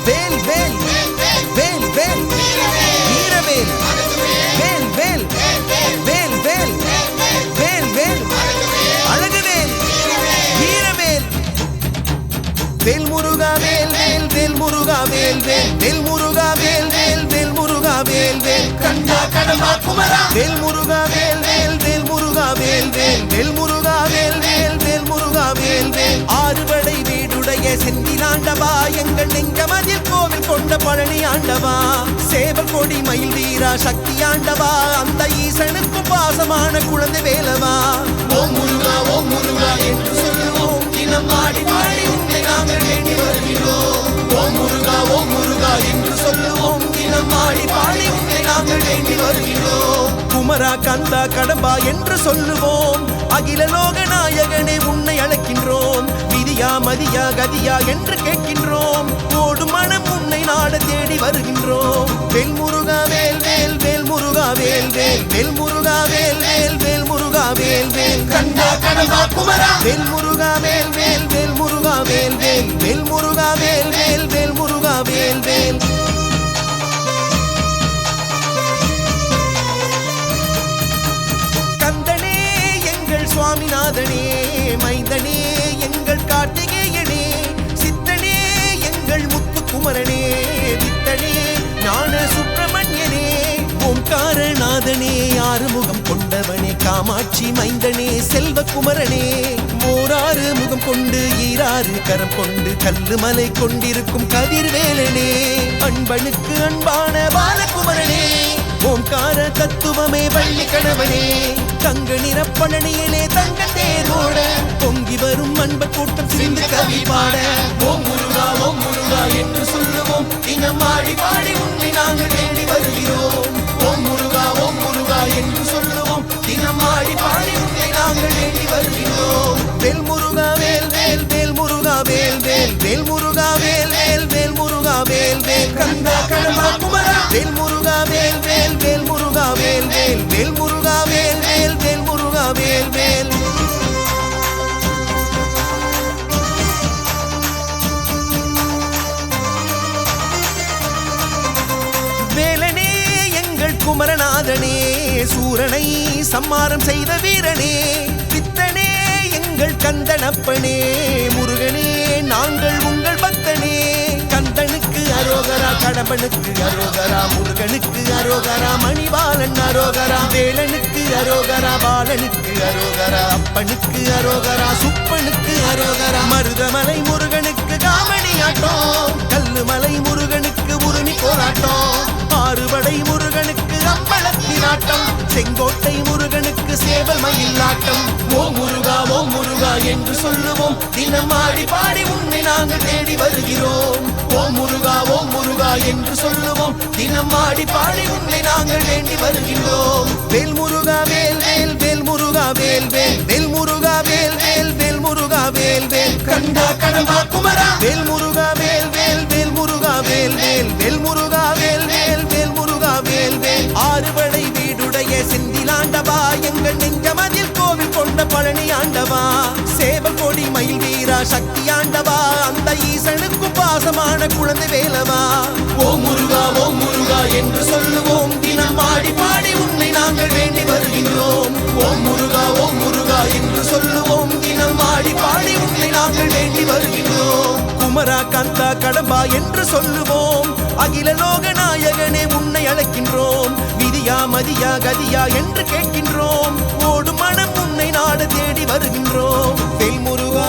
வேல் வேல் வேல் வேல் வீரவேல் வேல் வேல் வேல் வேல் வேல் வேல் அழகுவேல் வீரவேல் வேல் முருகா வேல் வேல் வேல் முருகா வேல் வேல் வேல் முருகா வேல் வேல் வேல் முருகா வேல் வேல் கண்டா கடம்பா குமரா வேல் முருகா வேல் வேல் வேல் முருகா வேல் வேல் வேல் முருகா வேல் வேல் வேல் முருகா வேல் வேல் ஆறுபடை வீடுடைய செந்திலாண்டவா எங்கள் நெஞ்சமதில் கோவில் கொண்ட பழனி ஆண்டவா சேவல் கொடி மயில் வீரா சக்தி ஆண்டவா அந்த ஈசனுக்கும் பாசமான குழந்தை வேலவா ஓம் முருகா என்று சொல்லுவோம் தினம் ஆடி பாடி உன்னை நாங்கள் வேண்டி வருகிறோம் ஓம் முருகா என்று சொல்லுவோம் தினம் ஆடி பாடி உன்னை நாங்கள் வேண்டி வருகிறோம் குமரா கந்தா கடம்பா என்று சொல்லுவோம் அகில லோக நாயகனே உன்னை அழைக்கின்றோம் விதியா மதியா கதியா என்று கேட்கின்றோம் ஓடும் மனம் உன்னை நாட தேடி வருகின்றோம் வேல் முருகா வேல் வேல் வேல் முருகா வேல் வேல் வேல் முருகா வேல் வேல் வேல் முருகா வேல் வேல் கண்டா கடம்பா குமரா வேல் முருகா வேல் வேல் வேல் முருகா வேல் வேல் வேல் முருகா வேல் வேல் வேல் முருகா வேல் வேல் கந்தனே எங்கள் சுவாமிநாதனே மைந்தனே எங்கள் கார்த்திகேயனே சித்தனே எங்கள் முத்துக்குமரனே வித்தனே ஞான சுப்பிரமணியனே ஓம்காரநாதனே ஆறுமுகம் கொண்டவனே காமாட்சி மைந்தனே செல்வகுமரனே மோராறு முகம் கொண்டு ஈராறு கரம் கொண்டு கல்லுமலை கொண்டிருக்கும் கதிர்வேலனே அன்பனுக்கு அன்பான பாலகுமரனே ஓம்கார தத்துவமே வள்ளி கணவனே தங்க நிற பழனியிலே தங்க தேரோட பொங்கி வரும் அன்ப கூட்டம் சிந்து கவி பாட ஓம் முருகா என்று சொல்லுவோம் தினம் ஆடி பாடி உன்னை நாங்கள் தேடி வருகிறோம் ஓம் முருகா என்று சொல்லுவோம் தினம் ஆடி பாடி உன்னை நாங்கள் தேடி வருகிறோம் வேல் முருகா வேல் வேல் வேல் முருகா வேல் வேல் வேல் முருகா வேல் வேல் வேல் முருகா வேல் வேல் கந்தா கடம்பா குமரா வேல் முருகா வேல் வேல் வேல் முருகா வேல் வேல் வேல் முருகா வேல் வேல் வேல் முருகா வேல் வேல் வேலனே எங்கள் குமரநாதனே சூரனை சம்மாரம் செய்த வீரனே பித்தனே எங்கள் கந்தனப்பனே முருகனே நாங்கள் உங்கள் பக்தனே கந்தனுக்கு அரோகரா கடம்பனுக்கு அரோகரா முருகனுக்கு அரோகரா மணிபாலன் அரோகரா வேலனுக்கு அரோகரா பாலனுக்கு அரோகரா அப்பனுக்கு அரோகரா சுப்பனுக்கு அரோகரா மருதமலை முருகனுக்கு காமணி ஆட்டம் கல்லுமலை முருகனுக்கு உரிமை போராட்டம் ஆறுபடை முருகனுக்கு அம்பலத்தின் ஆட்டம் செங்கோட்டை முருகனுக்கு சேவல் மயில் ஆட்டம் ஓம் முருகா என்று சொல்லுவோம் தினம் ஆடி பாடி உன்னை நாங்கள் தேடி வருகிறோம் ஓம் முருகா என்று சொல்லுவோம் தினம் ஆடி பாடி உன்னை நாங்கள் வேண்டி வருகிறோம் வேல் முருகா வேல் வேல் வேல் முருகா வேல் வேல் வேல் முருகா வேல் வேல் வேல் முருகா வேல் வேல் கண்டா கடம்பா குமரா வேல் முருகா வேல் வேல் வேல் முருகா வேல் வேல் வேல் முருகா வேல் வேல் வேல் முருகா வேல் வேல் ஆறுபடை வீடுடைய செந்திலாண்டவா எங்கள் நெஞ்சமதில் கோவில் கொண்ட பழனி ஆண்டவா சேவல் கொடி மயில் வீரா சக்தி ஆண்டவா அந்த ஈசனுக்கும் பாசமான குழந்தை வேலவா ஓம் முருகா என்று சொல்லுவோம் தினம் ஆடி பாடி உன்னை நாங்கள் வேண்டி வருகின்றோம் ஓம் முருகா என்று சொல்லுவோம் தினம் ஆடி பாடி உன்னை நாங்கள் வேண்டி வருகின்றோம் குமரா கந்தா கடம்பா என்று சொல்லுவோம் அகில லோக நாயகனே உன்னை அழைக்கின்றோம் விதியா மதியா கதியா என்று கேட்கின்றோம் ஓடும் மனம் உன்னை நாட தேடி வருகின்றோம் வேல் முருகா